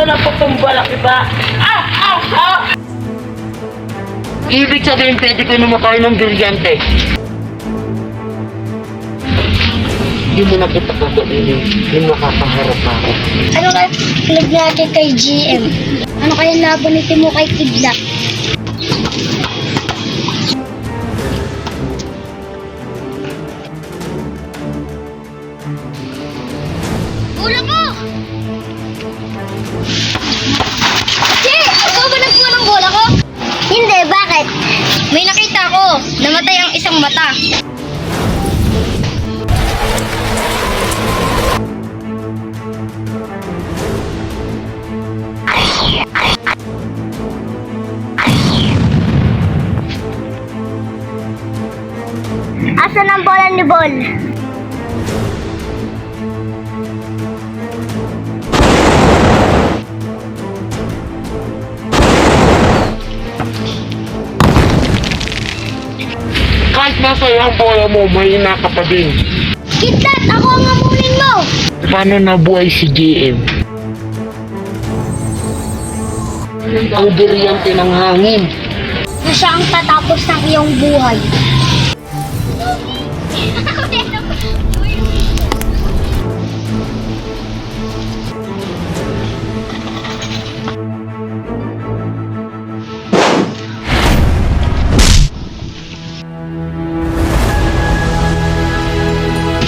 na po itong balak, diba? Ah! Ah! Ah! Ibig sabihin, pwede ko na makain ng brilyante. Hindi mo na kita kakainin. Hindi makakaharap ako. Ano kaya club natin kay GM? Ano kaya laban ni Timo kay Kidlat? Ulo mo! Che! Ikaw ba nagkuha ng bola ko? Hindi, bakit? May nakita ko. Namatay ang isang mata. Asan ang bola ni Bol? Kahit nasa ang bola mo, mahina ka pa din. Kidlat! Ako ang amunin mo! Paano nabuhay si GM? Ang brilyante ng hangin. Na siya ang tatapos ng iyong buhay.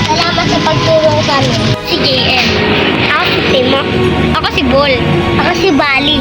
Salamat sa pagtulong sa amin. Si JM. Ako si Timo. Ako si Bol. Ako si Bali.